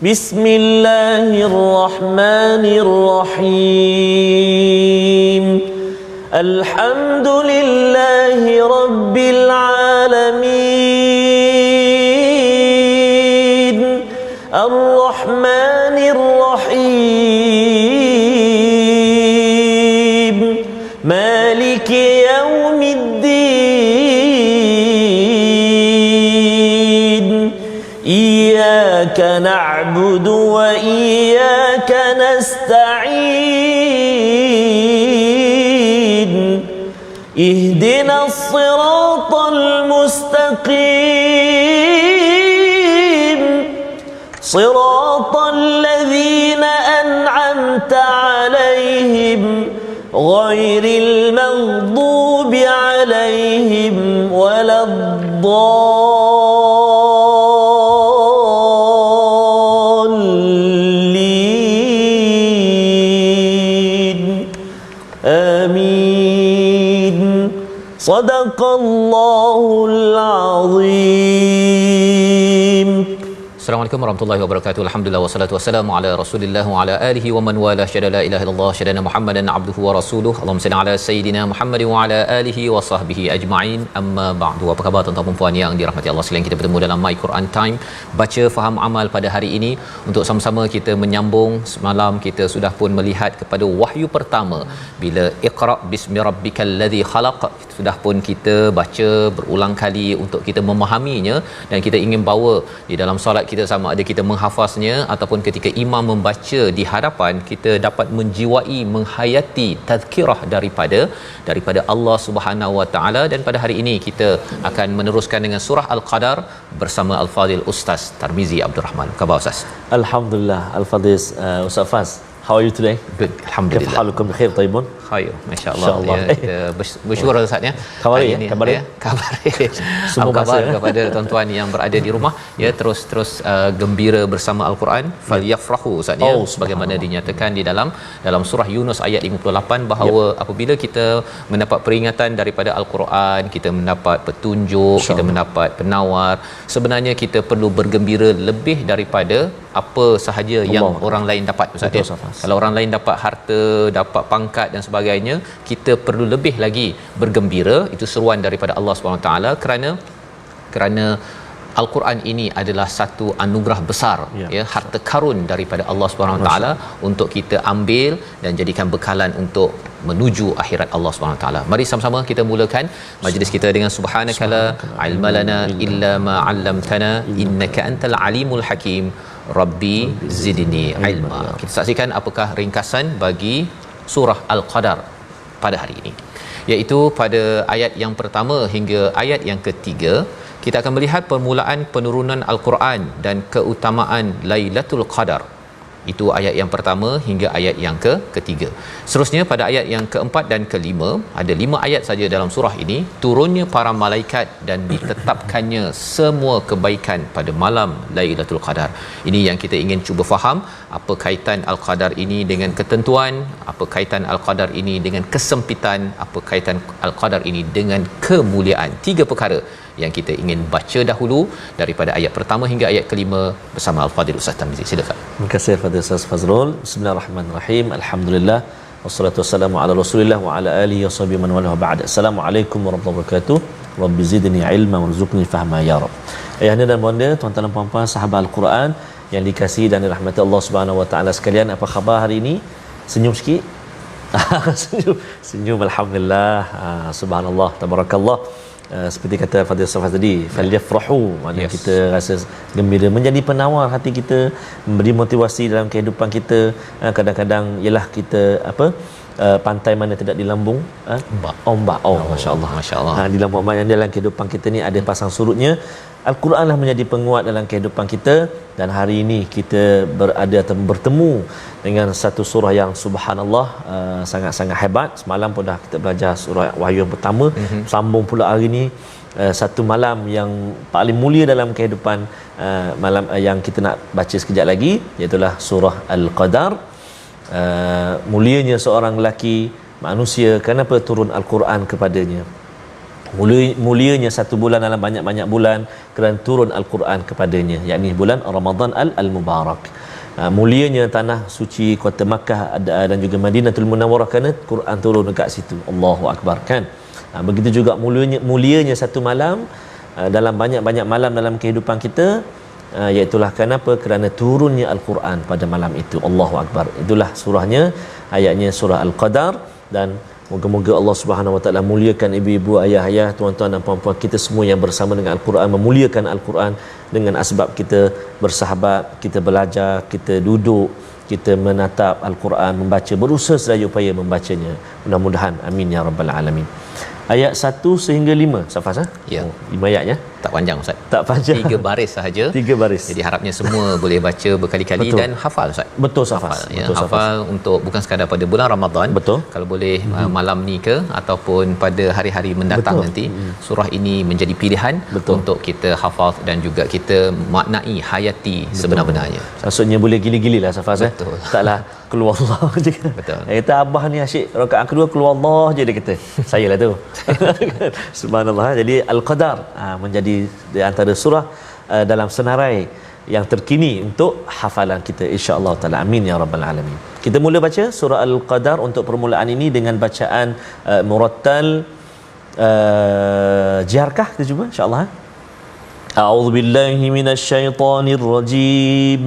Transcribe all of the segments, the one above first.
Bismillahirrahmanirrahim. Alhamdulillahi rabbil alamin. Ar-Rahmanir Rahim. Maliki yaumiddin. Iyyaka na'budu wa iyyaka nasta'in. Ihdinas siratal mustaqim. Siratal ladzina an'amta 'alaihim ghairil maghdubi 'alaihim waladdallin. Amin. Sadaqallahul azim. Assalamualaikum warahmatullahi wabarakatuh. Alhamdulillah wassalatu wassalamu ala Rasulillah wa ala alihi wa man wala syada la ilaha illallah syadana Muhammadan abduhu wa rasuluhu. Allahumma salli ala sayidina Muhammad wa ala alihi wa sahbihi ajma'in. Amma ba'du. Apa khabar tuan-tuan dan puan yang dirahmati Allah sekalian? Kita bertemu dalam My Quran Time, baca faham amal pada hari ini untuk sama-sama kita menyambung. Semalam kita sudah pun melihat kepada wahyu pertama bila Iqra bismi rabbikal ladzi khalaq. Sudah pun kita baca berulang kali untuk kita memahaminya, dan kita ingin bawa di dalam solat kita, sama ada kita menghafaznya ataupun ketika imam membaca di hadapan, kita dapat menjiwai, menghayati tazkirah daripada Allah Subhanahu Wa Taala. Dan pada hari ini kita akan meneruskan dengan surah Al-Qadar bersama Al-Fadhil Ustaz Tarmizi Abdul Rahman. Khabar Ustaz? Alhamdulillah. Al-Fadhil Ustaz Faz, how are you today? Good, alhamdulillah. Kaifa halukum? Bikhair, tayyibun? Khair, masya-Allah. Ya, bersyukur Ustaz ya. Khabar Semua khabar kepada tuan-tuan yang berada di rumah ya, terus gembira bersama Al-Quran. Falyafrahu Ustaz ya, sebagaimana dinyatakan di dalam surah Yunus ayat 58 bahawa apabila kita mendapat peringatan daripada Al-Quran, kita mendapat petunjuk, kita mendapat penawar, sebenarnya kita perlu bergembira lebih daripada apa sahaja yang orang lain dapat Ustaz ya. Kalau orang lain dapat harta, dapat pangkat dan sebagainya, kita perlu lebih lagi bergembira. Itu seruan daripada Allah SWT, kerana Al-Quran ini adalah satu anugerah besar ya, harta karun daripada Allah SWT untuk kita ambil dan jadikan bekalan untuk menuju akhirat Allah SWT. Mari sama-sama kita mulakan majlis kita dengan subhanakala ilmalana illa ma 'allamtana innaka antal alimul hakim rabbi zidni ilma. Kita saksikan apakah ringkasan bagi surah Al-Qadar pada hari ini, iaitu pada ayat yang pertama hingga ayat yang ketiga. Kita akan melihat permulaan penurunan Al-Quran dan keutamaan Lailatul Qadar. Itu ayat yang pertama hingga ayat yang ketiga. Seterusnya pada ayat yang keempat dan kelima, ada 5 ayat saja dalam surah ini, turunnya para malaikat dan ditetapkannya semua kebaikan pada malam Lailatul Qadar. Ini yang kita ingin cuba faham, apa kaitan Al-Qadar ini dengan ketentuan, apa kaitan Al-Qadar ini dengan kesempitan, apa kaitan Al-Qadar ini dengan kemuliaan. 3 perkara yang kita ingin baca dahulu daripada ayat pertama hingga ayat kelima bersama Al-Fadhil Ustaz Tarmizi. Silakan. Terima kasih Fadhil Ustaz Fazrul. Bismillahirrahmanirrahim. Alhamdulillah wassalatu wassalamu ala Rasulillah wa ala alihi washabihi man wala ba'd. Assalamualaikum warahmatullahi wabarakatuh. Rabbi zidni ilma warzuqni fahma ya rab. Ayahanda dan bonda, tuan-tuan dan puan-puan sahabat Al-Quran yang dikasihi dan dirahmati Allah Subhanahu wa taala sekalian, apa khabar hari ini? Senyum sikit. senyum alhamdulillah. Subhanallah, tabarakallah. Seperti kata Fadil Safaz tadi, falyafrahu, maknanya kita rasa gembira, menjadi penawar hati kita, memberi motivasi dalam kehidupan kita. Kadang-kadang ialah kita pantai mana tidak dilambung ombak. Masya-Allah. Di lambung ombak yang dalam kehidupan kita ni ada pasang surutnya. Al-Quranlah menjadi penguat dalam kehidupan kita, dan hari ini kita berada atau bertemu dengan satu surah yang subhanallah sangat-sangat hebat. Semalam pun dah kita belajar surah Wahyu yang pertama, sambung pula hari ini satu malam yang paling mulia dalam kehidupan, malam yang kita nak baca sekejap lagi, iaitu surah Al-Qadar. Mulianya seorang lelaki manusia, kenapa turun Al-Quran kepadanya? Mulianya satu bulan dalam banyak-banyak bulan kerana turun Al-Quran kepadanya, yakni bulan Ramadan al-Mubarak. Mulianya tanah suci kota Makkah dan juga Madinatul Munawwarah kerana Quran turun dekat situ. Allahu Akbar, kan. Begitu juga mulianya satu malam dalam banyak-banyak malam dalam kehidupan kita, iaitulah kenapa? Kerana turunnya Al-Quran pada malam itu. Allahu Akbar. Itulah surahnya, ayatnya surah Al-Qadar. Dan moga-moga Allah Subhanahu Wa Taala muliakan ibu-ibu, ayah-ayah, tuan-tuan dan puan-puan kita semua yang bersama dengan Al-Quran, memuliakan Al-Quran dengan asbab kita bersahabat, kita belajar, kita duduk, kita menatap Al-Quran, membaca, berusaha sedaya upaya membacanya. Mudah-mudahan, amin ya rabbal alamin. Ayat 1 sehingga 5, Safas, Ya. 5 ayatnya. Tak panjang Ustaz. Tak panjang. 3 baris sahaja. 3 baris. Jadi harapnya semua boleh baca berkali-kali. Betul. Dan hafal Ustaz. Betul, Safas. Hafal, ya, Betul, Safas. hafal untuk bukan sekadar pada bulan Ramadan. Betul. Kalau boleh malam ni ke ataupun pada hari-hari mendatang. Betul. Nanti surah ini menjadi pilihan. Betul. Untuk kita hafal dan juga kita maknai, hayati. Betul. Sebenar-benarnya. Maksudnya boleh gili-gili lah, Safas. Betul. Taklah keluar Allah je. Betul. Kata abah ni asyik rakaat kedua keluar Allah je dia kata. Saya lah tu. Subhanallah. Jadi Al-Qadar menjadi di antara surah dalam senarai yang terkini untuk hafalan kita, insya-Allah taala. Amin ya rabbal alamin. Kita mula baca surah Al-Qadar untuk permulaan ini dengan bacaan murattal. Jiharkah kita cuba, insya-Allah. A'udzubillahi minasyaitonirrajim.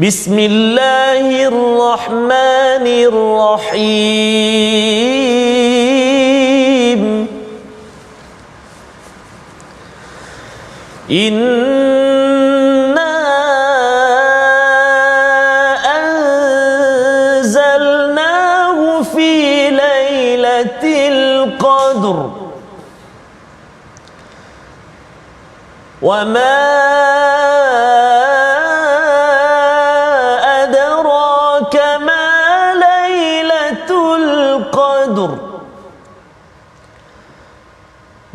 Bismillahirrahmanirrahim. Inna anzalnahu fi lailatul qadr wa ma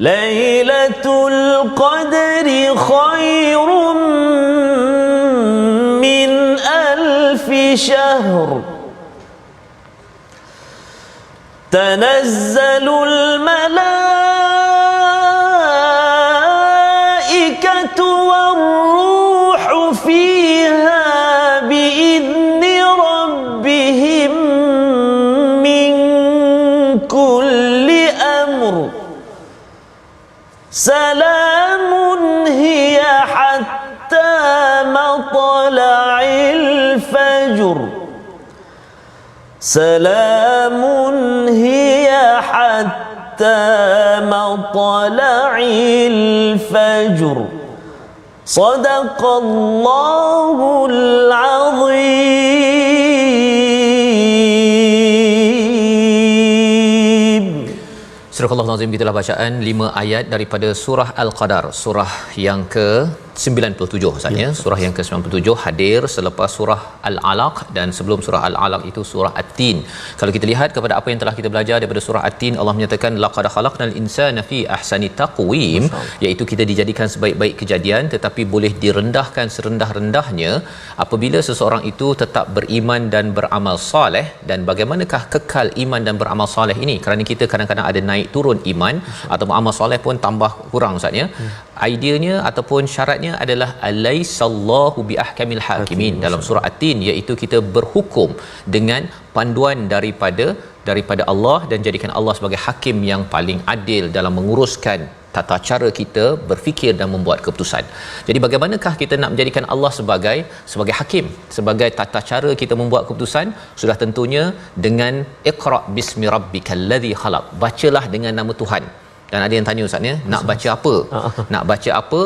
Lailatul Qadri khairun min alfi syahr. Tanazzalul malaikatu war-ruhu fiha bi'izni rabbihim min kulli amr. Salamun hiya hatta matla'il fajr. Salamun hiya hatta matla'il fajr. Sadaqallahul azim. Surah Al-Azim, itulah bacaan 5 ayat daripada surah Al-Qadar, surah yang ke-97 Ustaz, ya. Surah yang ke-97 hadir selepas surah Al-Alaq, dan sebelum surah Al-Alaq itu surah At-Tin. Kalau kita lihat kepada apa yang telah kita belajar daripada surah At-Tin, Allah menyatakan laqad khalaqnal insana fi ahsani taqwim, iaitu kita dijadikan sebaik-baik kejadian tetapi boleh direndahkan serendah-rendahnya apabila seseorang itu tetap beriman dan beramal soleh. Dan bagaimanakah kekal iman dan beramal soleh ini? Kerana kita kadang-kadang ada naik turun iman atau amal soleh pun tambah kurang Ustaz, ya. Ideanya ataupun syaratnya adalah alaisallahu biahkamil hakimin dalam surah At-Tin, iaitu kita berhukum dengan panduan daripada Allah dan jadikan Allah sebagai hakim yang paling adil dalam menguruskan tata cara kita berfikir dan membuat keputusan. Jadi bagaimanakah kita nak menjadikan Allah sebagai hakim, sebagai tata cara kita membuat keputusan? Sudah tentunya dengan iqra bismi rabbikal ladzi khalaq. Bacalah dengan nama Tuhan. Dan ada yang tanya Ustaz, ya, nak baca apa? Nak baca apa?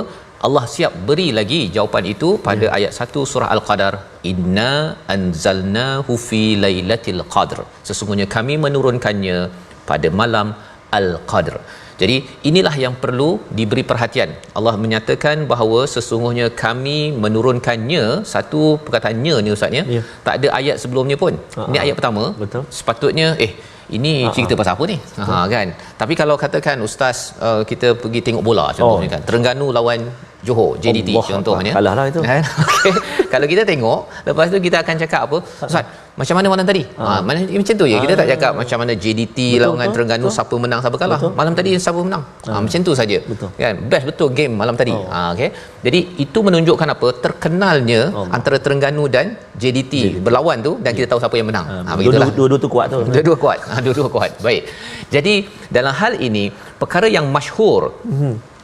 Allah siap beri lagi jawapan itu pada ayat 1 surah Al-Qadar. Inna anzalnahu fi lailatul qadr. Sesungguhnya kami menurunkannya pada malam Al-Qadr. Jadi inilah yang perlu diberi perhatian. Allah menyatakan bahawa sesungguhnya kami menurunkannya, satu perkataannya ni Ustaz, ya. Tak ada ayat sebelumnya pun. Ini ayat pertama. Betul. Sepatutnya ini cerita pasal apa ni? Kan. Tapi kalau katakan ustaz, kita pergi tengok bola contohnya, kan. Terengganu lawan Johor, JDT contohnya. Kalah lah itu. Kan? Okey. Kalau kita tengok, lepas tu kita akan cakap apa? Ustaz, macam mana malam tadi? Mana macam tu ya. Kita tak cakap macam mana JDT lawan Terengganu siapa menang siapa kalah. Malam tadi siapa menang. Macam tu saja. Kan? Best betul game malam tadi. Okey. Jadi itu menunjukkan apa? Terkenalnya antara Terengganu dan JDT berlawan tu, dan kita tahu siapa yang menang. Begitulah. Dua-dua tu kuat tu. Dua-dua kuat. Dua-dua kuat. Baik. Jadi dalam hal ini perkara yang masyhur,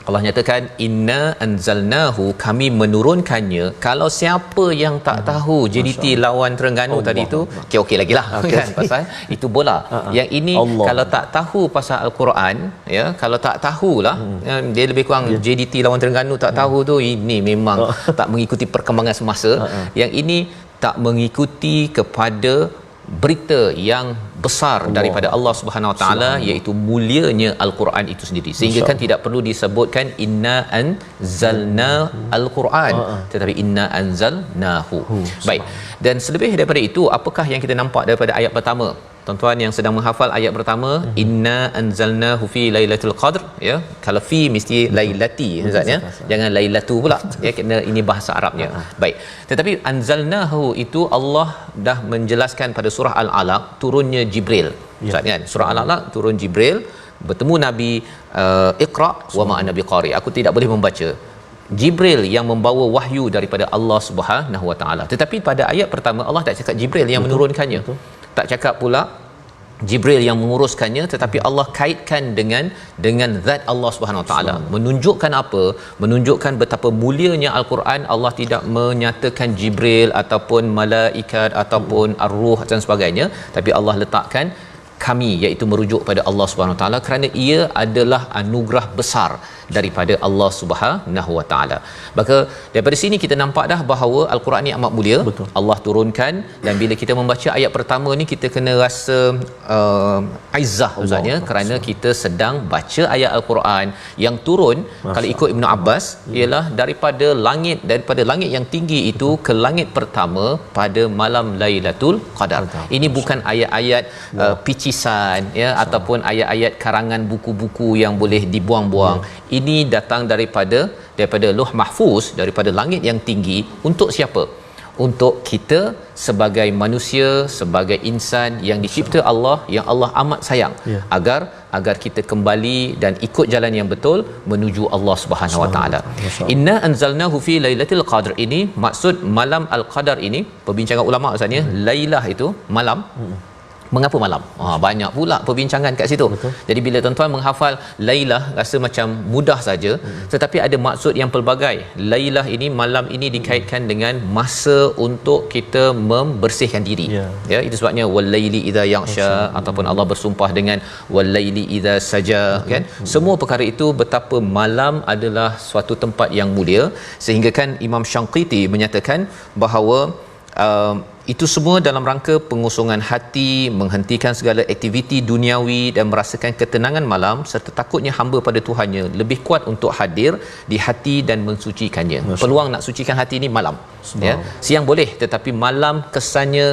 Allah nyatakan inna anzalnahu, kami menurunkannya. Kalau siapa yang tak tahu JDT lawan Terengganu tadi tu, okey lagi lah kan, pasal itu bola. Yang ini kalau tak tahu pasal Al-Quran, ya, kalau tak tahulah, dia lebih kurang JDT lawan Terengganu tak tahu tu, ini memang tak mengikuti perkembangan semasa. Yang ini tak mengikuti kepada berita yang besar daripada Allah Subhanahu Wa Taala, iaitu mulianya Al-Quran itu sendiri, sehingga kan tidak perlu disebutkan inna anzalna Al-Quran, tetapi inna anzalnahu. Baik, dan selebih daripada itu, apakah yang kita nampak daripada ayat pertama? Tuan-tuan yang sedang menghafal ayat pertama, inna anzalnahu fi lailatul qadr, ya, kalau fi mesti lailati ustaz ya, jangan lailatu pula ya, kena ini bahasa Arabnya. Baik, tetapi anzalnahu itu Allah dah menjelaskan pada surah Al-Alaq turunnya Jibril ustaz kan. Surah Al-Alaq turun Jibril bertemu Nabi, Iqra wa ma ana biqari, aku tidak boleh membaca. Jibril yang membawa wahyu daripada Allah Subhanahu Wa Taala. Tetapi pada ayat pertama Allah tak cakap Jibril yang menurunkannya. Tak cakap pula Jibril yang menguruskannya, tetapi Allah kaitkan dengan zat Allah Subhanahu Wa Taala. Menunjukkan apa? Menunjukkan betapa mulianya Al-Quran. Allah tidak menyatakan Jibril ataupun malaikat ataupun ar-ruh dan sebagainya, tapi Allah letakkan kami, iaitu merujuk pada Allah Subhanahu Wa Taala, kerana ia adalah anugerah besar daripada Allah Subhanahu Wa Taala. Maka daripada sini kita nampak dah bahawa Al-Quran ni amat mulia. Betul. Allah turunkan, dan bila kita membaca ayat pertama ni kita kena rasa izzah ustaznya, kerana kita sedang baca ayat Al-Quran yang turun. Kalau ikut Ibnu Abbas ialah daripada langit yang tinggi itu ke langit pertama pada malam Lailatul Qadar. Ini bukan ayat-ayat picisan ya, ataupun ayat-ayat karangan buku-buku yang boleh dibuang-buang. Ini datang daripada Lauh Mahfuz, daripada langit yang tinggi. Untuk siapa? Untuk kita sebagai manusia, sebagai insan yang dicipta Allah, yang Allah amat sayang, agar kita kembali dan ikut jalan yang betul menuju Allah Subhanahu Wa Taala. Inna anzalnahu fi lailatul qadr, ini maksud malam al-qadar ini. Perbincangan ulama ustaz, lailah itu malam. Mengapa malam? Banyak pula perbincangan kat situ. Betul. Jadi bila tuan-tuan menghafal Lailah rasa macam mudah saja, tetapi ada maksud yang pelbagai. Lailah ini, malam ini dikaitkan dengan masa untuk kita membersihkan diri. Ya, itu sebabnya walaili idza yaghsha, ataupun Allah bersumpah dengan walaili idza saja, kan? Semua perkara itu betapa malam adalah suatu tempat yang mulia, sehingga kan Imam Syangqiti menyatakan bahawa itu semua dalam rangka pengosongan hati, menghentikan segala aktiviti duniawi dan merasakan ketenangan malam, serta takutnya hamba pada Tuhannya lebih kuat untuk hadir di hati dan mensucikannya. Peluang nak sucikan hati ini malam. Ya. Siang boleh, tetapi malam kesannya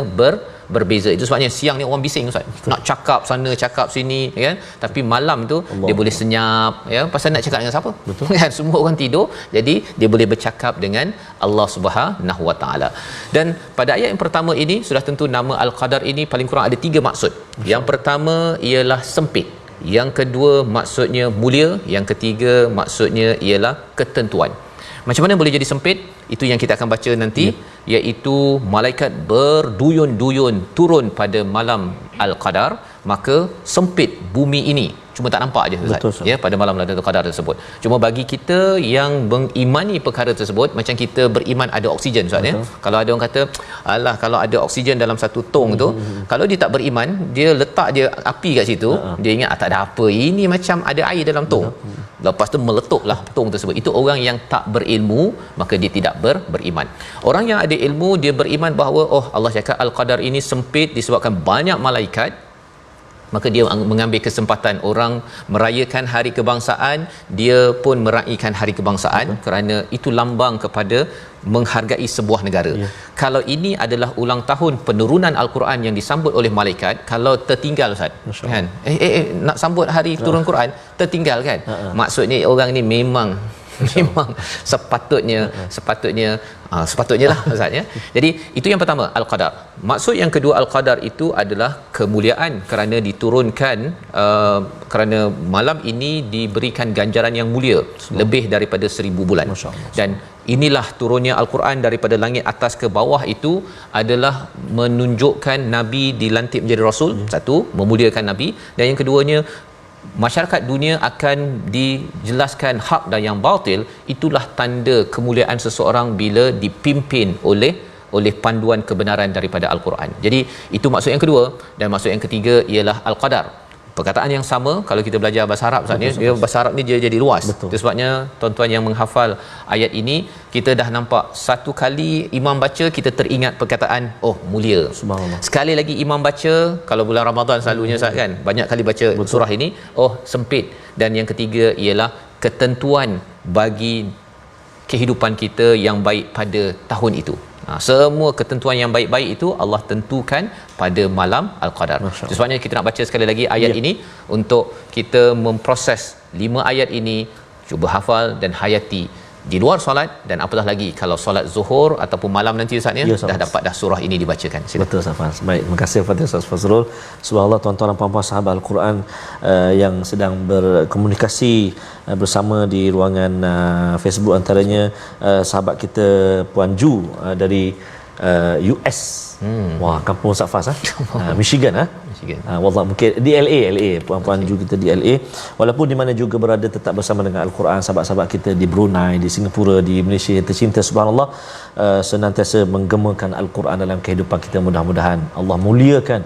berbeza. Itu sebabnya siang ni orang bising ustaz. Betul. Nak cakap sana cakap sini kan, tapi malam tu Allah, dia boleh senyap ya, pasal nak cakap dengan siapa? Betul. Kan semua orang tidur, jadi dia boleh bercakap dengan Allah Subhanahu Wa Taala. Dan pada ayat yang pertama ini sudah tentu nama Al-Qadar ini paling kurang ada 3 maksud. Yang pertama ialah sempit, yang kedua maksudnya mulia, yang ketiga maksudnya ialah ketentuan. Macam mana boleh jadi sempit? Itu yang kita akan baca nanti, iaitu malaikat berduyun-duyun turun pada malam Al-Qadar, maka sempit bumi ini. Cuma tak nampak aje ustaz ya, pada malam Lailatul Qadar tersebut. Cuma bagi kita yang mengimani perkara tersebut, macam kita beriman ada oksigen ustaz ya. Kalau ada orang kata alah, kalau ada oksigen dalam satu tong tu, kalau dia tak beriman, dia letak je api kat situ, dia ingat tak ada apa, ini macam ada air dalam tong. Lepas tu meletuplah tong tersebut. Itu orang yang tak berilmu, maka dia tidak beriman. Orang yang ada ilmu, dia beriman bahawa Allah cakap Al-Qadar ini sempit disebabkan banyak malaikat, maka dia mengambil kesempatan orang merayakan hari kebangsaan, dia pun meraihkan hari kebangsaan, kerana itu lambang kepada menghargai sebuah negara. Kalau ini adalah ulang tahun penurunan Al-Quran yang disambut oleh malaikat, kalau tertinggal ustaz kan, nak sambut hari turun Quran tertinggal kan, maksudnya orang ni memang Memang sepatutnya lah Ustaz ya. Jadi itu yang pertama al-qadar. Maksud yang kedua al-qadar itu adalah kemuliaan kerana diturunkan kerana malam ini diberikan ganjaran yang mulia lebih daripada 1000 bulan. Dan inilah turunnya al-Quran daripada langit atas ke bawah itu adalah menunjukkan nabi dilantik menjadi rasul. Satu, memuliakan nabi, dan yang keduanya masyarakat dunia akan dijelaskan hak dan yang batil. Itulah tanda kemuliaan seseorang bila dipimpin oleh panduan kebenaran daripada al-Quran. Jadi itu maksud yang kedua. Dan maksud yang ketiga ialah al-qadar. Perkataan yang sama kalau kita belajar bahasa Arab Ustaz ni, bahasa Arab ni dia jadi luas. Itu sebabnya tuan-tuan yang menghafal ayat ini, kita dah nampak satu kali imam baca kita teringat perkataan mulia. Subhanallah. Sekali lagi imam baca, kalau bulan Ramadan selalunya Ustaz kan, banyak kali baca surah ini, sempit. Dan yang ketiga ialah ketentuan bagi kehidupan kita yang baik pada tahun itu. Semua ketentuan yang baik-baik itu Allah tentukan pada malam al-qadar. Sebabnya kita nak baca sekali lagi ayat ini untuk kita memproses 5 ayat ini, cuba hafal dan hayati di luar solat, dan apatah lagi kalau solat zuhur ataupun malam nanti Ustaz ya, dah dapat dah surah ini dibacakan. Sila. Betul Safas. Baik, terima kasih kepada Ustaz Fazrul. Subhanallah, tuan-tuan dan puan-puan sahabat Al-Quran yang sedang berkomunikasi bersama di ruangan Facebook, antaranya sahabat kita Puan Ju dari US. Wah, kampung Safas Michigan wallah, mungkin di LA puan-puan juga kita di LA, walaupun di mana juga berada tetap bersama dengan Al-Quran. Sahabat-sahabat kita di Brunei, di Singapura, di Malaysia yang tercinta, subhanallah, senantiasa menggemakan Al-Quran dalam kehidupan kita. Mudah-mudahan Allah muliakan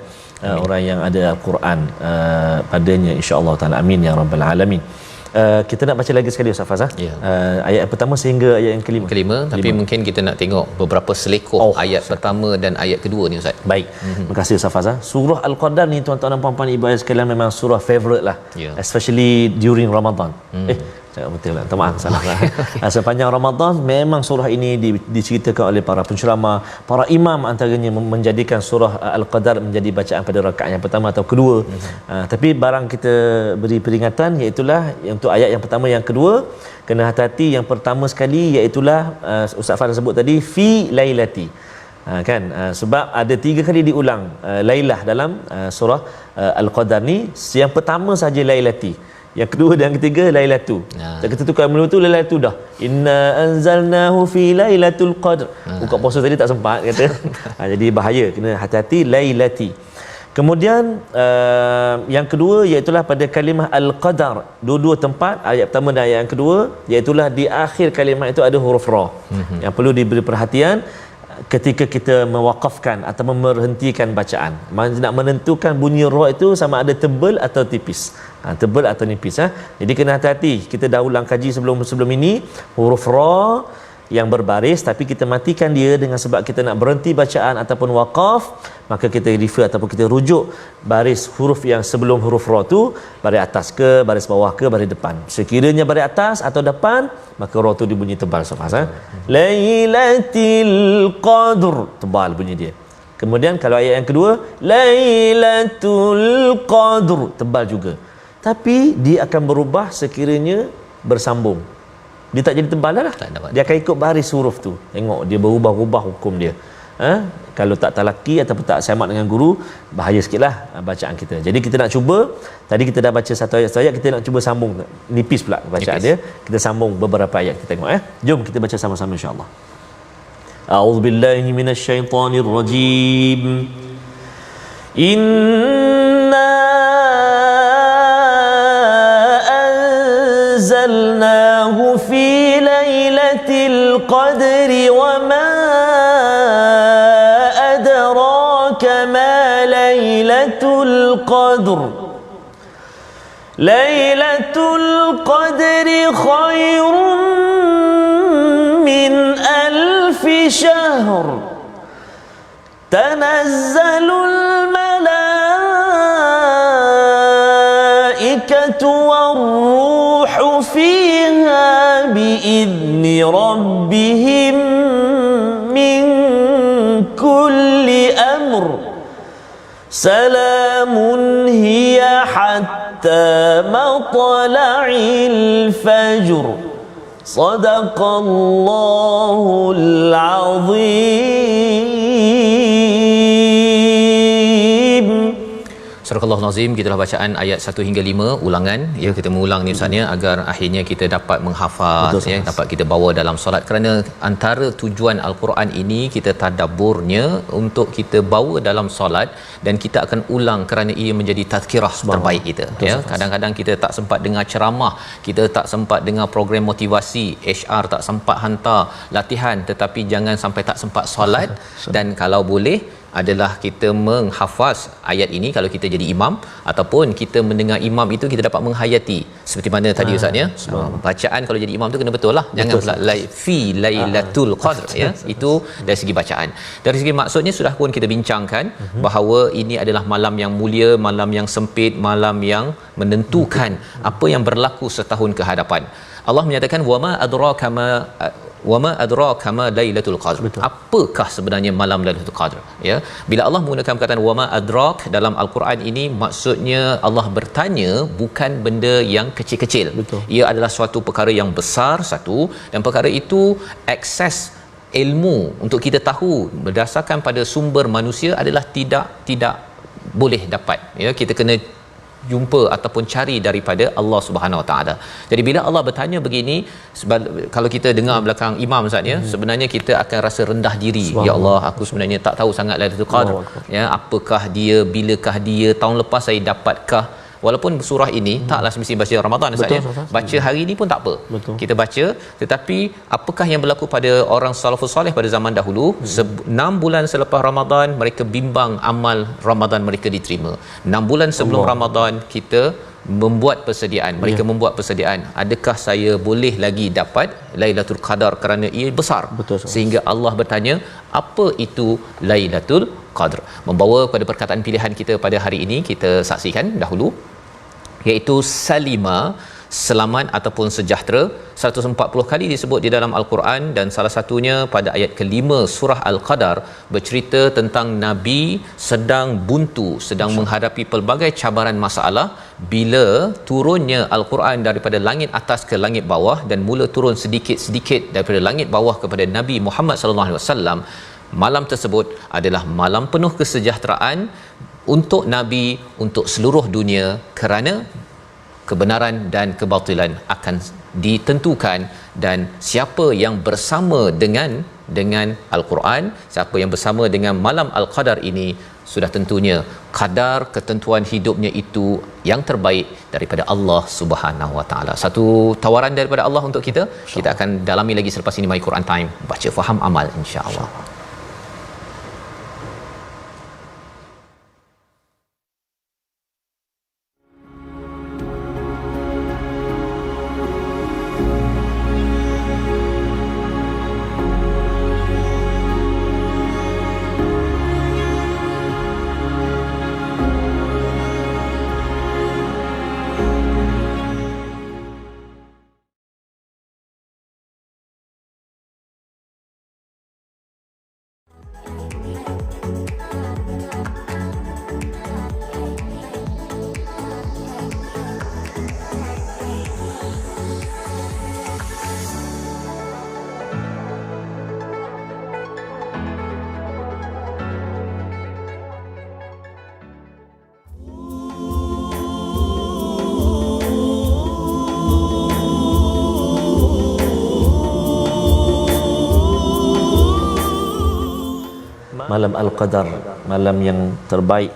orang yang ada Al-Quran padanya, insya-Allah taala. Amin ya rabbal alamin. Kita nak baca lagi sekali Ustaz Faz ayat yang pertama sehingga ayat yang kelima. Tapi mungkin kita nak tengok beberapa selekoh ayat pertama dan ayat kedua ni Ustaz. Baik. Terima kasih Ustaz Faz. Surah Al-Qadar ni tuan-tuan dan puan-puan ibu ayah sekalian memang surah favorite lah. Especially during Ramadan. Betul lah, minta maaf salah. Sepanjang Ramadan memang surah ini diceritakan oleh para penceramah, para imam antaranya menjadikan surah Al-Qadar menjadi bacaan pada rakaat yang pertama atau kedua. Tapi barang kita beri peringatan, iaitulah untuk ayat yang pertama yang kedua, kena hati-hati. Yang pertama sekali iaitulah Ustaz Fadil sebut tadi fi lailati. Sebab ada 3 kali diulang lailah dalam surah Al-Qadar ni. Yang pertama saja lailati, yang kedua dan yang ketiga lailatu. Kita tukar mula tu lailatu dah. Inna anzalnahu fi lailatul qadr. Buka puasa tadi tak sempat kata. Jadi bahaya, kena hati-hati lailati. Kemudian yang kedua iaitulah pada kalimah al-qadar. Dua-dua tempat, ayat pertama dan ayat yang kedua, iaitulah di akhir kalimah itu ada huruf ra. Yang perlu diberi perhatian ketika kita mewakafkan atau memberhentikan bacaan. Nak menentukan bunyi ra itu sama ada tebal atau tipis. Tebal atau nipis. Jadi kena hati-hati. Kita dah ulang kaji sebelum ini, huruf ra yang berbaris, tapi kita matikan dia dengan sebab kita nak berhenti bacaan ataupun waqaf, maka kita refer ataupun kita rujuk baris huruf yang sebelum huruf ra tu, baris atas ke, baris bawah ke, baris depan. Sekiranya baris atas atau depan, maka ra tu dibunyi tebal Safas. Lailatul Qadr, tebal bunyi dia. Kemudian kalau ayat yang kedua, Lailatul Qadr, tebal juga. Tapi dia akan berubah sekiranya bersambung. Dia tak jadi tebal lah. Dia akan ikut baris huruf tu. Tengok dia berubah-ubah hukum dia. Kalau tak talaki ataupun tak semak dengan guru, bahaya sikitlah bacaan kita. Jadi kita nak cuba, tadi kita dah baca satu ayat, kita nak cuba sambung nipis pula bacaan dia. Kita sambung beberapa ayat, kita tengok Jom kita baca sama-sama insya-Allah. A'udzubillahi minasyaitonirrajim. Inna anzalnahu fi lailatul qadri wa ma adraka ma lailatul qadr. Lailatul qadri khairun min alfi syahr. Tanazzalul malaikatu war-ruhu fiha bi'izni rabbihim min kulli amr. Salamun hiya hatta matla'il fajr. Sadaqallahul azim. Surah Al-Nazim, gitulah bacaan ayat 1 hingga 5 ulangan ya, kita mengulang ni Ustaz ya, agar akhirnya kita dapat menghafaz ya, dapat kita bawa dalam solat, kerana antara tujuan Al-Quran ini kita tadabburnya untuk kita bawa dalam solat dan kita akan ulang kerana ia menjadi tazkirah terbaik kita ya. Kadang-kadang kita tak sempat dengar ceramah, kita tak sempat dengar program motivasi, HR tak sempat hantar latihan, tetapi jangan sampai tak sempat solat. Dan kalau boleh adalah kita menghafaz ayat ini kalau kita jadi imam, ataupun kita mendengar imam itu kita dapat menghayati seperti mana tadi Ustaz ya. Bacaan kalau jadi imam tu kena betul lah, jangan pula fi lailatul qadr ya. Itu dari segi bacaan. Dari segi maksudnya sudah pun kita bincangkan bahawa ini adalah malam yang mulia, malam yang sempit, malam yang menentukan apa yang berlaku setahun ke hadapan. Allah menyatakan wama adraka ma lailatul qadr. Apakah sebenarnya malam Lailatul Qadr ya? Bila Allah menggunakan perkataan wama adrak dalam al-Quran ini, maksudnya Allah bertanya bukan benda yang kecil-kecil. Ia adalah suatu perkara yang besar satu, dan perkara itu akses ilmu untuk kita tahu berdasarkan pada sumber manusia adalah tidak boleh dapat ya. Kita kena jumpa ataupun cari daripada Allah Subhanahu Wa Taala. Jadi bila Allah bertanya begini, kalau kita dengar belakang imam Ustaz ya, sebenarnya kita akan rasa rendah diri. Ya Allah, aku sebenarnya tak tahu sangat Lailatul Qadr ya, apakah dia, bilakah dia, tahun lepas saya dapatkah. Walaupun surah ini taklah semestinya baca Ramadan Ustaz ya, baca hari ini pun tak apa. Kita baca, tetapi apakah yang berlaku pada orang salafus soleh pada zaman dahulu? 6 bulan selepas Ramadan mereka bimbang amal Ramadan mereka diterima. 6 bulan sebelum Ramadan kita membuat persediaan, mereka membuat persediaan, adakah saya boleh lagi dapat Lailatul Qadar kerana ia besar. Sehingga Allah bertanya apa itu Lailatul Qadr. Membawa kepada perkataan pilihan kita pada hari ini, kita saksikan dahulu, iaitu salima, selamat ataupun sejahtera. 140 kali disebut di dalam Al-Quran, dan salah satunya pada ayat ke-5 surah Al-Qadar bercerita tentang Nabi sedang buntu, sedang menghadapi pelbagai cabaran masalah bila turunnya Al-Quran daripada langit atas ke langit bawah, dan mula turun sedikit-sedikit daripada langit bawah kepada Nabi Muhammad sallallahu alaihi wasallam. Malam tersebut adalah malam penuh kesejahteraan untuk Nabi, untuk seluruh dunia, kerana kebenaran dan kebatilan akan ditentukan, dan siapa yang bersama dengan Al-Quran, siapa yang bersama dengan malam Al-Qadar ini, sudah tentunya kadar ketentuan hidupnya itu yang terbaik daripada Allah Subhanahu Wa Taala. Satu tawaran daripada Allah untuk kita. Kita akan dalami lagi selepas ini My Quran Time, baca faham amal insya-Allah. Malam Al-Qadar, malam yang terbaik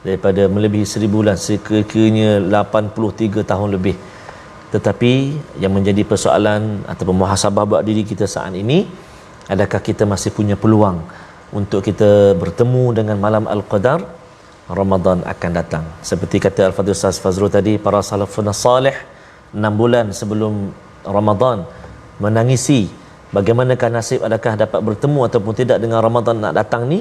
daripada melebihi 1000 bulan, sekiranya 83 tahun lebih. Tetapi yang menjadi persoalan atau muhasabah buat diri kita saat ini, adakah kita masih punya peluang untuk kita bertemu dengan malam Al-Qadar? Ramadan akan datang. Seperti kata Al-Fadhil Ustaz Fazrul tadi, para salafun salih 6 bulan sebelum Ramadan menangisi bagaimanakah nasib, adakah dapat bertemu ataupun tidak dengan Ramadan nak datang ni.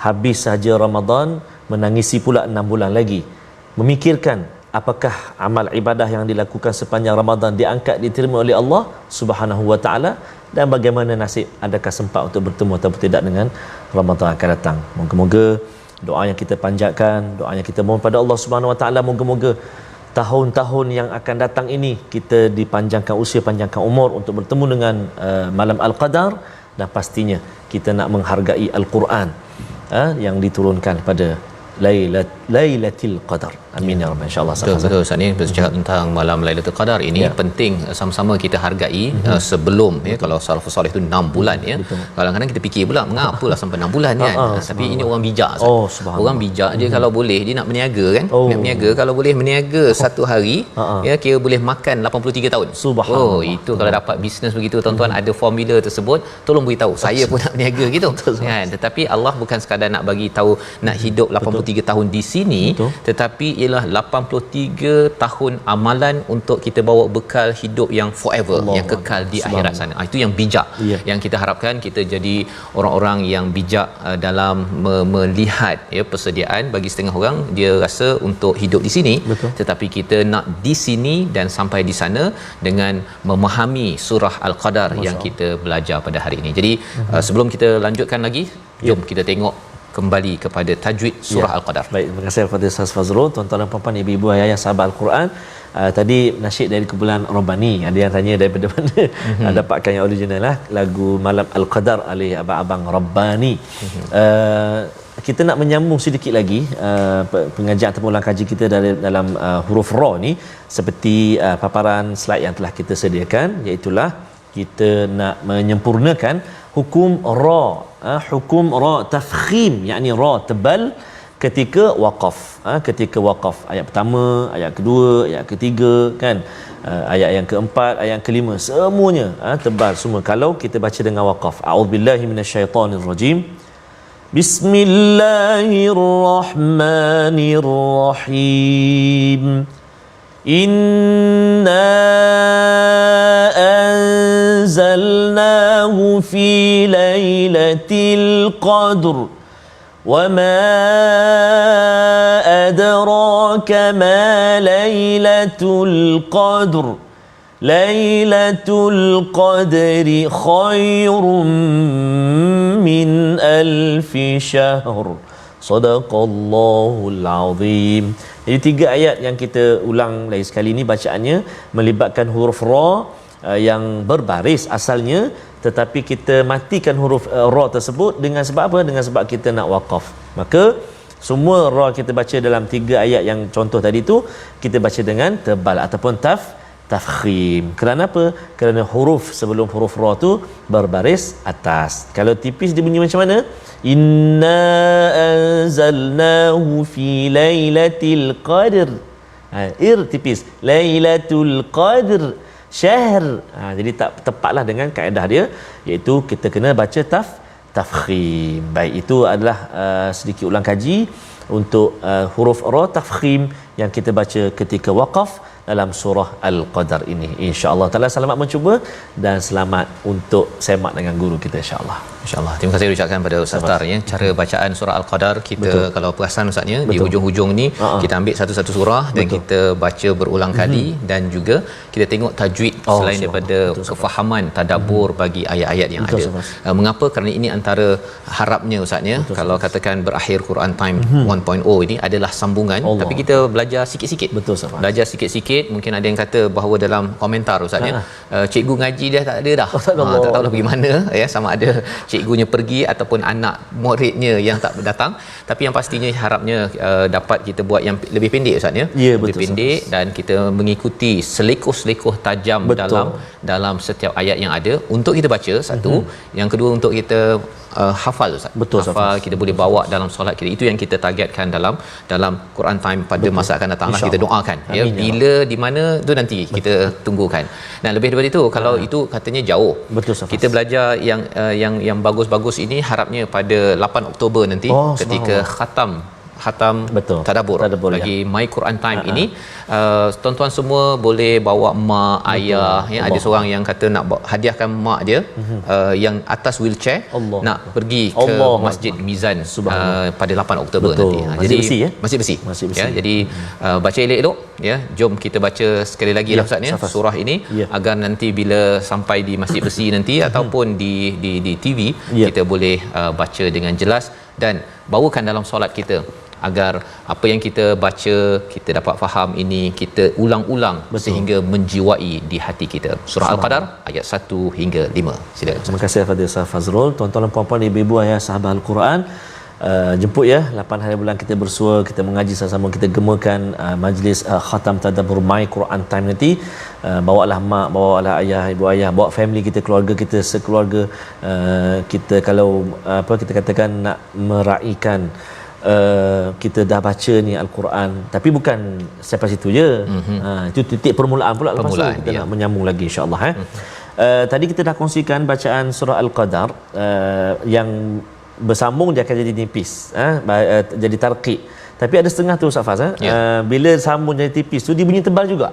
Habis saja Ramadan, menangisi pula 6 bulan lagi, memikirkan apakah amal ibadah yang dilakukan sepanjang Ramadan diangkat, diterima oleh Allah Subhanahu Wa Taala, dan bagaimana nasib, adakah sempat untuk bertemu ataupun tidak dengan Ramadan akan datang. Moga-moga doa yang kita panjatkan, doa yang kita mohon pada Allah Subhanahu Wa Taala, moga-moga tahun-tahun yang akan datang ini kita dipanjangkan usia, panjangkan umur untuk bertemu dengan malam Al-Qadar, dan pastinya kita nak menghargai Al-Quran yang diturunkan pada Lailatul Qadar. Amin ya rabbal insya-Allah. Betul Ustaz ni bercakap tentang malam Lailatul Qadar ini penting sama-sama kita hargai sebelum kalau salafus soleh tu 6 bulan ya. Kadang-kadang kita fikir pula mengapalah sampai 6 bulan kan. Tapi ini orang bijak Ustaz. Orang bijak dia kalau boleh dia nak berniaga kan. Nak berniaga kalau boleh berniaga satu hari ya kira boleh makan 83 tahun. Subhanallah. Itu kalau dapat bisnes begitu tuan-tuan ada formula tersebut tolong beritahu. Saya pun nak berniaga gitu kan. Tetapi Allah bukan sekadar nak bagi tahu nak hidup 83 tahun di sini, tetapi ialah 83 tahun amalan untuk kita bawa bekal hidup yang forever, yang kekal di akhirat sana. Itu yang bijak. Yang kita harapkan kita jadi orang-orang yang bijak dalam melihat persediaan. Bagi setengah orang dia rasa untuk hidup di sini, tetapi kita nak di sini dan sampai di sana dengan memahami surah Al-Qadar yang kita belajar pada hari ini. Jadi sebelum kita lanjutkan lagi, jom kita tengok kembali kepada tajwid surah Al-Qadar. Baik, terima kasih kepada Ustaz Fazrul, tuan-tuan dan puan-puan, ibu-ibu, ayah sahabat Al-Quran. Tadi nasyid dari kumpulan Rabbani, ada yang tanya daripada mana dapatkan yang original lah, lagu Malam Al-Qadar oleh abang-abang Rabbani. Kita nak menyambung sedikit lagi pengajian ataupun ulang kaji kita dalam huruf ra ni, seperti paparan slide yang telah kita sediakan, iaitulah kita nak menyempurnakan hukum ra, hukum ra tafkhim, yakni ra tebal ketika waqaf. Ketika waqaf, ayat pertama, ayat kedua, ayat ketiga kan, ayat yang keempat, ayat yang kelima, semuanya tebal semua kalau kita baca dengan waqaf. A'udzubillahi minasyaitonirrajim. Bismillahirrahmanirrahim. Inna anzalnahu fi lailatul qadr wa ma adraka ma lailatul qadr. Lailatul qadri khairum min alfi syahr. Sadaqallahul azim. Jadi 3 ayat yang kita ulang lagi sekali ni bacaannya melibatkan huruf ra yang berbaris asalnya, tetapi kita matikan huruf ra tersebut dengan sebab apa? Dengan sebab kita nak waqaf. Maka semua ra kita baca dalam 3 ayat yang contoh tadi tu kita baca dengan tebal ataupun tafkhim. Kerana apa? Kerana huruf sebelum huruf ra tu berbaris atas. Kalau tipis dia bunyi macam mana? Inna anzalnahu fi lailatul qadr. Tipis. Lailatul qadr syahr. Jadi tak tepatlah dengan kaedah dia, iaitu kita kena baca tafkhim. Baik, itu adalah sedikit ulang kaji untuk huruf ra tafkhim yang kita baca ketika waqaf dalam surah Al-Qadar ini. InsyaAllah ta'ala selamat mencuba dan selamat untuk semak dengan guru kita insyaAllah. InsyaAllah. Terima kasih ucapkan pada Ustaz Tar ya. Cara bacaan surah Al-Qadar kita kalau perasan Ustaznya di hujung-hujung ni kita ambil satu-satu surah dan kita baca berulang kali, dan juga kita tengok tajwid selain daripada kefahaman tadabbur bagi ayat-ayat yang ada. Mengapa? Kerana ini antara harapnya Ustaznya kalau katakan berakhir Quran Time 1.0 ini adalah sambungan, tapi kita belajar sikit-sikit. Belajar sikit-sikit. Mungkin ada yang kata bahawa dalam komentar Ustaznya cikgu ngaji dia tak ada dah. Tak tahu lah bagaimana ya, sama ada cikgunya pergi ataupun anak muridnya yang tak datang. Tapi yang pastinya harapnya dapat kita buat yang lebih pendek Ustaz ya. Lebih pendek dan kita mengikuti selekoh-selekoh tajam dalam setiap ayat yang ada untuk kita baca satu. Yang kedua untuk kita hafal Ustaz. Hafal kita boleh bawa dalam solat kita. Itu yang kita targetkan dalam Quran Time pada masa akan datang lah. Kita doakan ya. Bila di mana tu nanti kita tunggukan. Dan lebih daripada itu kalau itu katanya jauh. Kita belajar yang bagus-bagus ini harapnya pada 8 Oktober nanti ketika khatam tadabbur bagi My Quran Time ini. Tuan-tuan semua boleh bawa mak, ayah ya. Ada seorang yang kata nak hadiahkan mak dia yang atas wheelchair nak pergi ke Masjid Mizan pada 8 Oktober nanti. Jadi masjid besi ya. Jadi baca elok-elok ya. Jom kita baca sekali lagi lah Ustaz ya surah ini agar nanti bila sampai di Masjid Besi nanti ataupun di TV kita boleh baca dengan jelas dan bawakan dalam solat kita agar apa yang kita baca kita dapat faham ini, kita ulang-ulang sehingga menjiwai di hati kita. Surah Al-Qadar ayat 1 hingga 5. Silakan. Terima kasih kepada Ustaz Fazrul. Tuan-tuan dan puan-puan, ibu-ibu, ayah sahabat Al-Quran, jemput ya 8 hari bulan kita bersua, kita mengaji sama-sama, kita gemakan majlis khatam tadabbur My Quran Time nanti. Bawalah mak, bawalah ayah, ibu ayah, bawa family kita, keluarga kita sekeluarga. Kita kalau kita katakan nak meraihkan kita dah baca ni Al-Quran, tapi bukan sampai situ je. Itu titik permulaan pula. Lepas tu kita nak menyambung lagi insya-Allah. Tadi kita dah kongsikan bacaan surah Al-Qadar yang bersambung dia akan jadi nipis, jadi tarqiq. Tapi ada setengah tu Ustaz Faz, bila sambung jadi tipis tu dia bunyi tebal juga.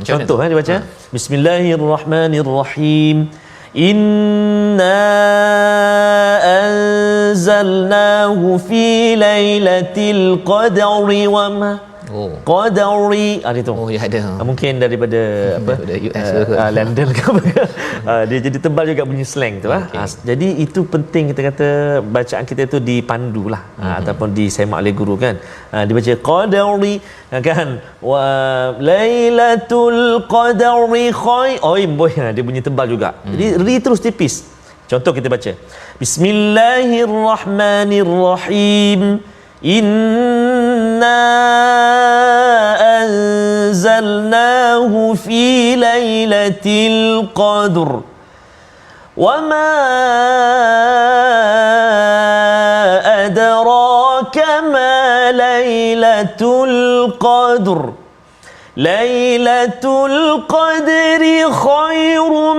Contoh dia baca Bismillahirrahmanirrahim, Inna anzalnahu fi lailatil qadri wa ma qadri. Itu. Ya ada. Mungkin daripada US London ke apa. Dia jadi tebal juga bunyi slang tu. Jadi itu penting kita kata bacaan kita tu dipandulah ataupun disemak oleh guru kan. Dibaca qadri kan, wa lailatul qadri khair. Boy, dia bunyi tebal juga. Jadi ri terus tipis. Contoh kita baca Bismillahirrahmanirrahim, Inna anzalnahu fi lailatil qadr wa ma adraka ma lailatul qadr lailatul qadri khairum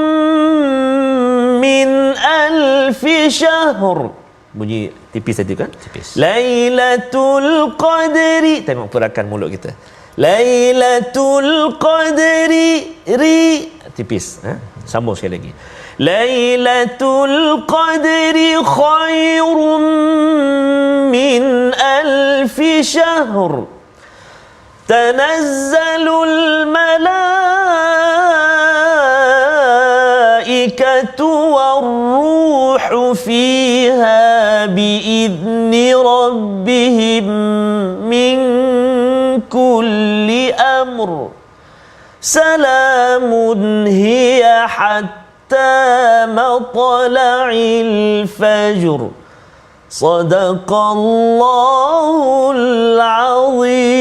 min alfi syahr. Bunyi tipis tadi kan? Tipis. Lailatul Qadri. Tengok perakan mulut kita. Lailatul Qadri, ri tipis. Sambung sekali lagi. Lailatul Qadri khairum min alfi syahr. Tanazzalul malaikatu war-ruhu fiha بإذن ربهم من كل أمر سلام هي حتى مطلع الفجر صدق الله العظيم.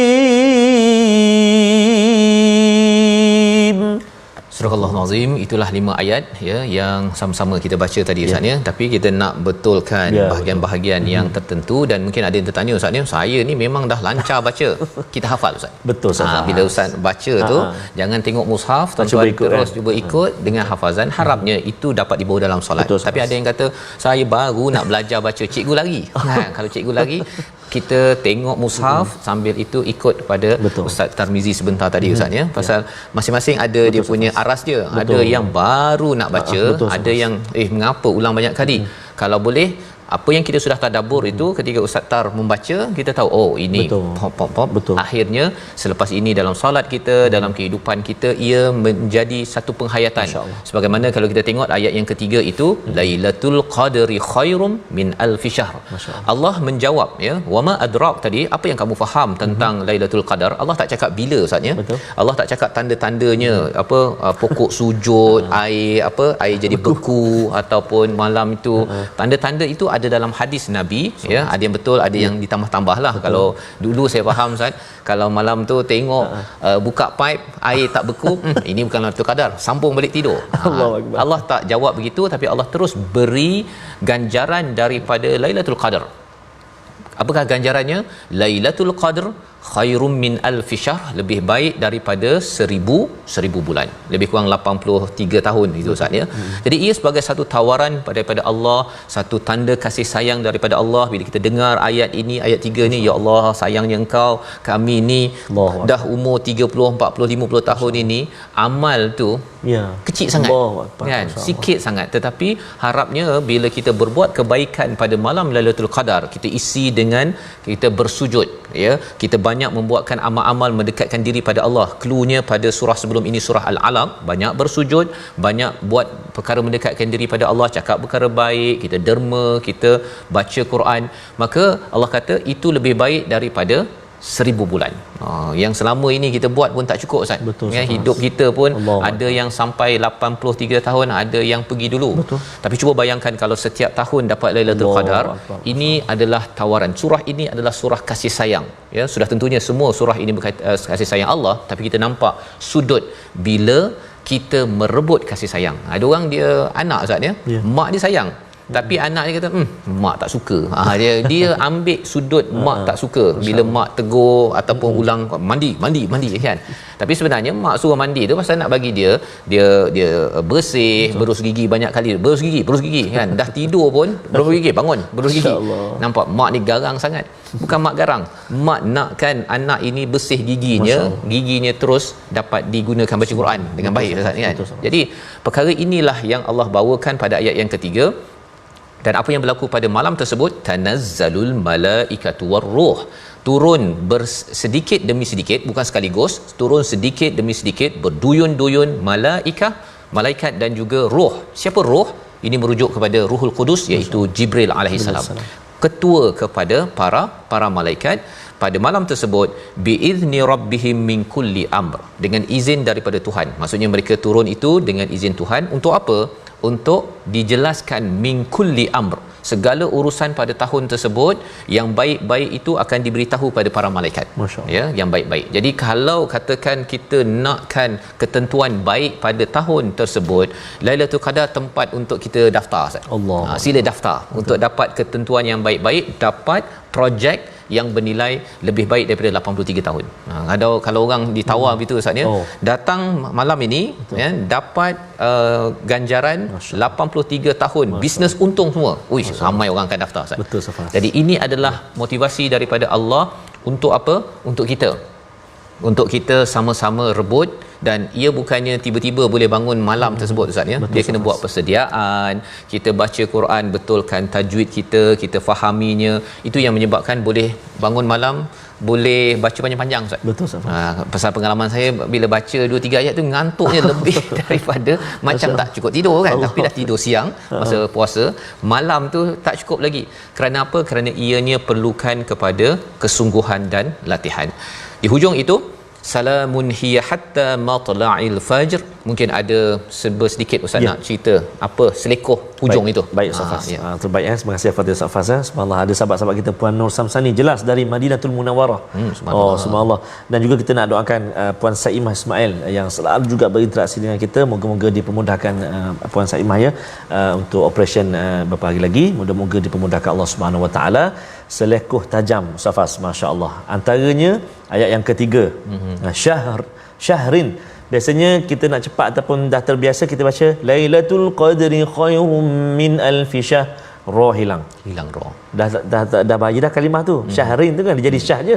Surah Al-Azim, itulah 5 ayat ya yang sama-sama kita baca tadi Ustaz ya. Tapi kita nak betulkan bahagian-bahagian yang tertentu, dan mungkin ada yang tertanya Ustaz ni, saya ni memang dah lancar baca. Kita hafal Ustaz. Betul Ustaz. Bila Ustaz baca tu jangan tengok mushaf, tuan-tuan terus cuba ikut dengan hafazan. Harapnya itu dapat dibawa dalam solat. Betul, tapi ada yang kata saya baru nak belajar baca, cikgu lagi. Kalau cikgu lagi kita tengok mushaf sambil itu ikut pada Ustaz Tarmizi sebentar tadi Ustaz ya. Pasal masing-masing ada dia punya aras dia. Ada yang baru nak baca, ada yang mengapa ulang banyak kali. Kalau boleh apa yang kita sudah tadabbur itu ketika Ustaz Tar membaca, kita tahu ini pop. Akhirnya selepas ini dalam solat kita, dalam kehidupan kita, ia menjadi satu penghayatan. Sebagaimana kalau kita tengok ayat yang ketiga itu, Lailatul Qadri khairum min alfi syahr. Allah menjawab ya, wama adrak tadi, apa yang kamu faham tentang Lailatul Qadar? Allah tak cakap bila Ustaz ya. Allah tak cakap tanda-tandanya pokok sujud, air jadi beku ataupun malam itu. Tanda-tanda itu ada dalam hadis Nabi ya, ada yang betul, ada yang ditambah-tambahlah. Kalau dulu saya faham Ustaz, kalau malam tu tengok buka pipe air tak beku, ini bukan Lailatul Qadar, sambung balik tidur. Allah tak jawab begitu, tapi Allah terus beri ganjaran daripada Lailatul Qadar. Apakah ganjarannya? Lailatul Qadr khairum min alfi syahr, lebih baik daripada 1000 bulan, lebih kurang 83 tahun itu Ustaz ya. Jadi ia sebagai satu tawaran daripada Allah, satu tanda kasih sayang daripada Allah. Bila kita dengar ayat ini, ayat 3 ni, ya Allah sayangnya Engkau, kami ni dah umur 30, 40, 50 tahun ini, amal tu kecil sangat kan, sikit sangat. Tetapi harapnya bila kita berbuat kebaikan pada malam Lailatul Qadar, kita isi dengan kita bersujud ya, kita banyak membuatkan amal-amal mendekatkan diri pada Allah. Cluenya pada surah sebelum ini, surah Al-Alaq, banyak bersujud, banyak buat perkara mendekatkan diri pada Allah, cakap perkara baik, kita derma, kita baca Quran. Maka Allah kata itu lebih baik daripada 1000 bulan. Yang selama ini kita buat pun tak cukup, Ustaz. Betul, Ya, hidup kita pun Allah, ada yang sampai 83 tahun, ada yang pergi dulu. Betul. Tapi cuba bayangkan kalau setiap tahun dapat Lailatul Allah Qadar. Akbar. Ini adalah tawaran. Surah ini adalah surah kasih sayang. Ya, sudah tentunya semua surah ini kasih sayang Allah, tapi kita nampak sudut bila kita merebut kasih sayang. Ada orang dia anak, Ustaz ya. Mak dia sayang, tapi anak dia kata mak tak suka. Dia ambil sudut mak tak suka bila mak tegur ataupun ulang mandi kan. Tapi sebenarnya mak suruh mandi tu pasal nak bagi dia bersih, berus gigi banyak kali, berus gigi kan. Dah tidur pun berus gigi, bangun berus gigi. Nampak mak ni garang sangat. Bukan mak garang, mak nakkan anak ini bersih giginya terus dapat digunakan baca Quran dengan baik, Ustaz kan. Jadi perkara inilah yang Allah bawakan pada ayat yang ketiga. Dan apa yang berlaku pada malam tersebut, tanazzalul malaikatu warruh, turun sedikit demi sedikit, bukan sekaligus, turun sedikit demi sedikit, berduyun-duyun malaikat dan juga roh. Siapa roh? Ini merujuk kepada Ruhul Qudus, iaitu Jibril alaihissalam, ketua kepada para malaikat. Pada malam tersebut, biizni rabbihim min kulli amr, dengan izin daripada Tuhan. Maksudnya mereka turun itu dengan izin Tuhan. Untuk apa? Untuk dijelaskan min kulli amr, segala urusan pada tahun tersebut yang baik-baik itu akan diberitahu pada para malaikat. Ya, yang baik-baik. Jadi kalau katakan kita nakkan ketentuan baik pada tahun tersebut, Lailatul Qadar tempat untuk kita daftar, Ustaz. Sila daftar untuk dapat ketentuan yang baik-baik, dapat projek yang bernilai lebih baik daripada 83 tahun. Kalau orang ditawar begitu, Ustaz ya, datang malam ini ya, dapat ganjaran 83 tahun, bisnes untung semua. Ramai orang akan daftar, Ustaz. Betul, Safas. Jadi ini adalah motivasi daripada Allah untuk apa? Untuk kita sama-sama rebut. Dan ia bukannya tiba-tiba boleh bangun malam tersebut, Ustaz ya. Dia kena buat persediaan, kita baca Quran, betulkan tajwid kita fahaminya. Itu yang menyebabkan boleh bangun malam, boleh baca panjang-panjang, Ustaz. Betul, Ustaz. Pasal pengalaman saya bila baca 2-3 ayat tu ngantuknya lebih daripada macam tak cukup tidur kan. Tapi dah tidur siang masa puasa, malam tu tak cukup lagi. Kerana apa? Kerana ianya perlukan kepada kesungguhan dan latihan. Di hujung itu, salamun hiya hatta matla'il fajr. Mungkin ada sedikit Ustaz nak cerita apa selekoh hujung itu. Baik, Ustaz. Terbaik ya. Terima kasih Fadil Ustaz. Subhanallah, ada sahabat-sahabat kita Puan Nur Samsani jelas dari Madinatul Munawwarah. Subhanallah. Dan juga kita nak doakan Puan Saimah Ismail yang selalu juga berinteraksi dengan kita. Moga-moga dipermudahkan Puan Saimah ya untuk operation beberapa hari lagi. Moga-moga dipermudahkan Allah Subhanahu Wa Taala. Selekoh tajam, Safas, masya-Allah. Antaranya ayat yang ketiga. Syahrin. Biasanya kita nak cepat ataupun dah terbiasa kita baca Lailatul Qadri khairum min alfi syahr. Roh hilang roh. Dah bagi dah kalimah tu. Syahrin tu kan dia jadi syah je.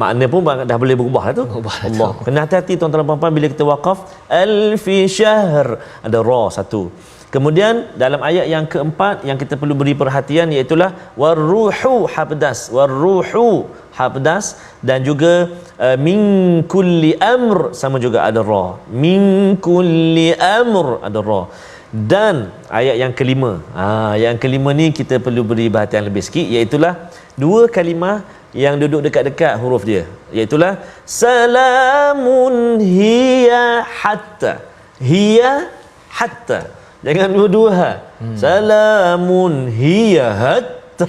Makna pun dah boleh berubah lah tu. Allah. Kena hati-hati tuan-tuan dan puan-puan bila kita waqaf alfi syahr, ada roh satu. Kemudian dalam ayat yang keempat yang kita perlu beri perhatian iaitu warruhu habdas dan juga min kulli amr, sama juga ada ra. Min kulli amr ada ra. Dan ayat yang kelima, yang kelima ni kita perlu beri perhatian lebih sikit, iaitu dua kalimah yang duduk dekat-dekat huruf dia, iaitu salamun hiya hatta. Jangan dua-dua. Salamun hiya hatta.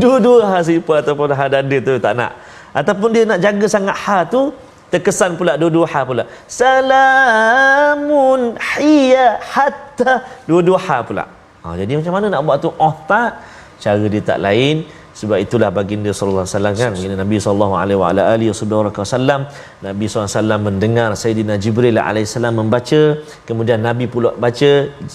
Dua-dua ha sifat ataupun ha dada tu tak nak. Ataupun dia nak jaga sangat ha tu, terkesan pula dua-dua ha pula. Salamun hiya hatta. Dua-dua ha pula. Jadi macam mana nak buat tu? Tak. Cara dia tak lain. Sebab itulah baginda sallallahu alaihi wasallam kan, baginda Nabi sallallahu alaihi wasallam, Nabi sallallahu alaihi wasallam mendengar Sayyidina Jibril alaihissalam membaca, kemudian Nabi pula baca,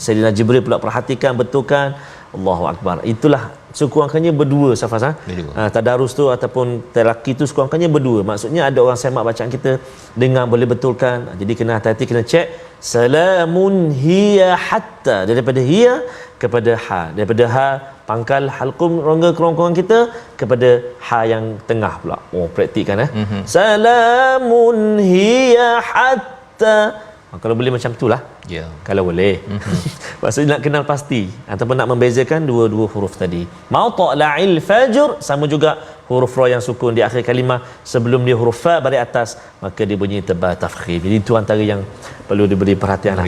Sayyidina Jibril pula perhatikan, betulkan. Allahu akbar. Itulah sekurang-kurangnya berdua Safas Berdua. tadarus tu ataupun telaki tu sekurang-kurangnya berdua. Maksudnya ada orang semak bacaan kita, dengar boleh betulkan. Jadi kena hati-hati, kena cek. Salamun hiya hatta, daripada hiya kepada ha, daripada ha pangkal halqum rongga kerongkongan kita kepada ha yang tengah pula. Oh, praktikkan Salamun hiya hatta. Kalau boleh macam itulah. Ya. Kalau boleh. Maksudnya nak kenal pasti ataupun nak membezakan dua-dua huruf tadi. Mautla'il fajr sama juga huruf ra yang sukun di akhir kalimah sebelum dia huruf fa baris atas, maka dia bunyi tebal tafkhim. Jadi itu antara yang perlu diberi perhatian.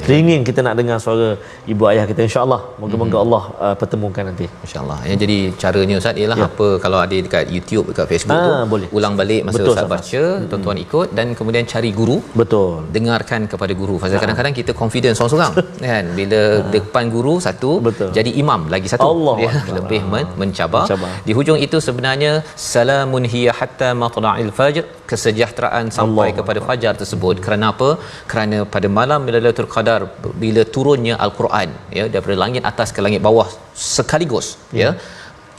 Teringin kita nak dengar suara ibu ayah kita, insya-Allah. Moga-moga Allah pertemukan nanti, insya-Allah. Ya, jadi caranya Ustaz ialah apa, kalau ada dekat YouTube, dekat Facebook tu boleh ulang balik masa betul, Ustaz baca, tuan-tuan ikut, dan kemudian cari guru. Betul. Dengarkan kepada guru. Pasal kadang-kadang kita confident seorang-seorang kan, bila depan guru satu, betul, jadi imam lagi satu, Allah dia lebih mencabar. Di hujung itu sebenarnya salamun hiya hatta matla'il fajr, kesejahteraan sampai kepada fajar tersebut. Kerana apa? Kerana pada malam Lailatul Qadar, bila turunnya Al-Quran ya daripada langit atas ke langit bawah sekaligus, ya,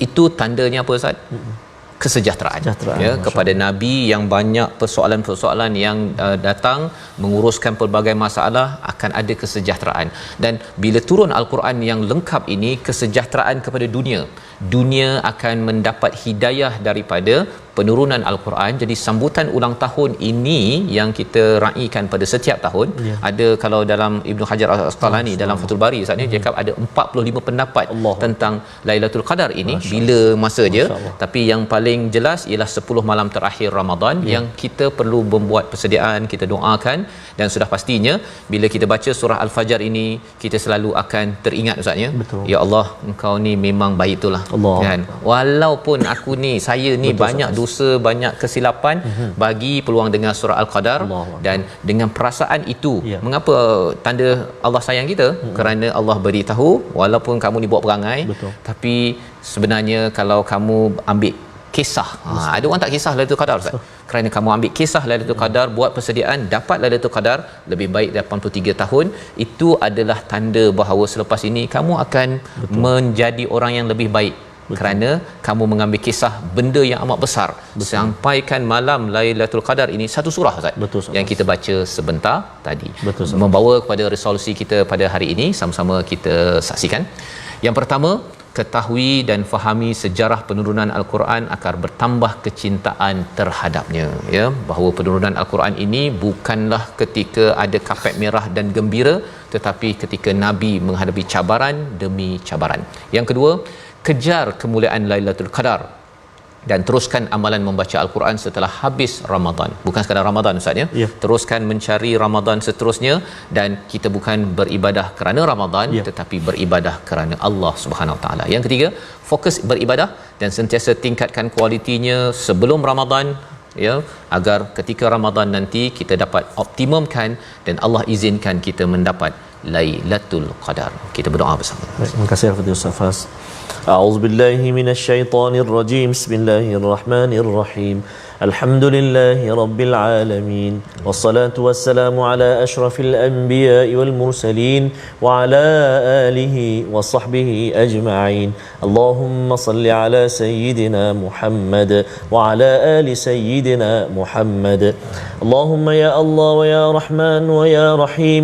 itu tandanya apa Ustaz? Kesejahteraan ya, kepada Nabi yang banyak persoalan-persoalan yang datang menguruskan pelbagai masalah, akan ada kesejahteraan. Dan bila turun Al-Quran yang lengkap ini, kesejahteraan kepada dunia akan mendapat hidayah daripada penurunan Al-Quran. Jadi sambutan ulang tahun ini yang kita raikan pada setiap tahun, ada, kalau dalam Ibnu Hajar Al-Asqalani dalam Fathul Bari Ustaz ni cakap ada 45 pendapat tentang Lailatul Qadar ini, bila masa dia. Tapi yang paling jelas ialah 10 malam terakhir Ramadan yang kita perlu membuat persediaan, kita doakan, dan sudah pastinya bila kita baca surah Al-Fajr ini, kita selalu akan teringat Ustaz ya. Ya Allah, Engkau ni memang baik itulah kan. Walaupun aku ni, saya ni banyak dosa, banyak kesilapan, bagi peluang dengar surah Al-Qadar. Dan dengan perasaan itu, mengapa tanda Allah sayang kita? Kerana Allah beritahu, walaupun kamu ni buat perangai, tapi sebenarnya kalau kamu ambil kisah, ada orang tak kisah Lailatul Qadar Ustaz. Kerana kamu ambil kisah Lailatul Qadar, buat persediaan, dapat Lailatul Qadar lebih baik 83 tahun, itu adalah tanda bahawa selepas ini kamu akan menjadi orang yang lebih baik. Kerana kamu mengambil kisah benda yang amat besar. Sampaikan malam Lailatul Qadar ini satu surah Ustaz, yang kita baca sebentar tadi. Membawa kepada resolusi kita pada hari ini, sama-sama kita saksikan. Yang pertama, ketahui dan fahami sejarah penurunan Al-Quran agar bertambah kecintaan terhadapnya, ya, bahawa penurunan Al-Quran ini bukanlah ketika ada kapet merah dan gembira, tetapi ketika Nabi menghadapi cabaran demi cabaran. Yang kedua, kejar kemuliaan Lailatul Qadar dan teruskan amalan membaca Al-Quran setelah habis Ramadan. Bukan sekadar Ramadan Ustaz ya. Teruskan mencari Ramadan seterusnya, dan kita bukan beribadah kerana Ramadan, tetapi beribadah kerana Allah Subhanahu Wa Taala. Yang ketiga, fokus beribadah dan sentiasa tingkatkan kualitinya sebelum Ramadan, ya, agar ketika Ramadan nanti kita dapat optimumkan dan Allah izinkan kita mendapat Lailatul Qadar. Kita berdoa bersama. Baik, terima kasih kepada Ustaz Fas. A'udzubillahi minasyaitonirrajim. Bismillahirrahmanirrahim. Alhamdulillahi rabbil alamin. Wassalatu wassalamu ala asyrafil anbiya'i wal mursalin wa ala alihi wa sahbihi ajma'in. Allahumma salli ala sayyidina Muhammad wa ala ali sayyidina Muhammad. Allahumma ya Allah wa ya Rahman wa ya Rahim,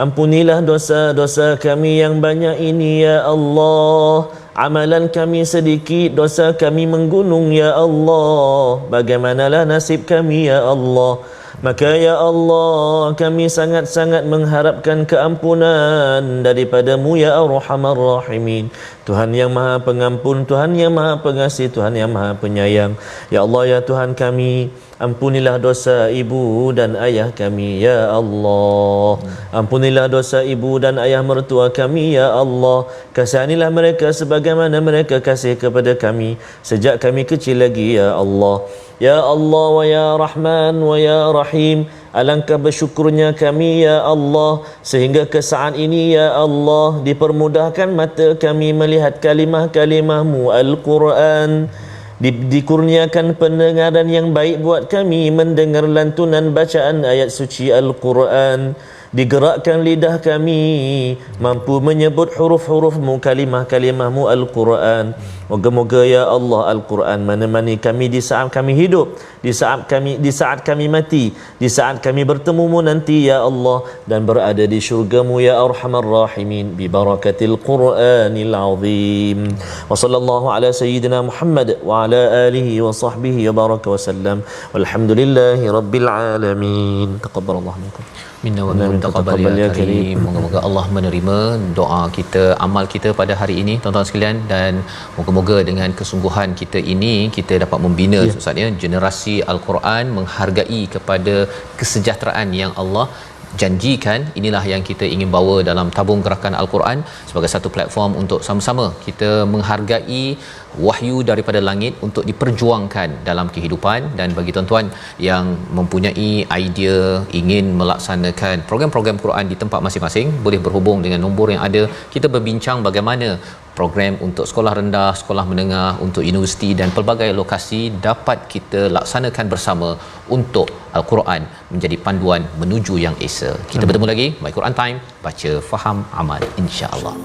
ampunilah dosa-dosa kami yang banyak ini ya Allah. Amalan kami sedikit, dosa kami menggunung ya Allah. Bagaimanalah nasib kami ya Allah? Maka ya Allah, kami sangat-sangat mengharapkan keampunan daripada-Mu ya Arhamar Rahimin. Tuhan yang Maha Pengampun, Tuhan yang Maha Pengasih, Tuhan yang Maha Penyayang. Ya Allah ya Tuhan kami, ampunilah dosa ibu dan ayah kami ya Allah. Ampunilah dosa ibu dan ayah mertua kami ya Allah. Kasihanilah mereka sebagaimana mereka kasih kepada kami sejak kami kecil lagi ya Allah. Ya Allah wa ya Rahman wa ya Rahim, alangkah bersyukurnya kami ya Allah, sehingga ke saat ini ya Allah dipermudahkan mata kami melihat kalimah-kalimah-Mu Al-Quran, dikurniakan pendengaran yang baik buat kami mendengar lantunan bacaan ayat suci Al-Quran. digerakkan lidah kami mampu menyebut huruf-hurufmu, kalimah-kalimahmu Al-Quran. Moga-moga ya Allah Al-Quran menemani kami di saat kami hidup, di saat kami mati, di saat kami bertemumu nanti ya Allah, dan berada di syurgamu ya Arhamar Rahimin, bi barakatil Qur'anil Azim. Wa sallallahu ala sayyidina Muhammad wa ala alihi wa sahbihi wa baraka wa sallam. Walhamdulillahi rabbil alamin. Taqabbalallahu minkum. Minna wa minkum taqabbal ya karim. Moga-moga Allah menerima doa kita, amal kita pada hari ini tuan-tuan sekalian, dan moga-moga dengan kesungguhan kita ini kita dapat membina Ustaz ya generasi Al-Quran, menghargai kepada kesejahteraan yang Allah janjikan. Inilah yang kita ingin bawa dalam tabung gerakan Al-Quran sebagai satu platform untuk sama-sama kita menghargai wahyu daripada langit untuk diperjuangkan dalam kehidupan. Dan bagi tuan-tuan yang mempunyai idea ingin melaksanakan program-program Quran di tempat masing-masing, boleh berhubung dengan nombor yang ada. Kita berbincang bagaimana program untuk sekolah rendah, sekolah menengah, untuk universiti dan pelbagai lokasi dapat kita laksanakan bersama untuk Al-Quran menjadi panduan menuju yang esa. Kita bertemu lagi My Quran Time, baca, faham, amal, insya-Allah.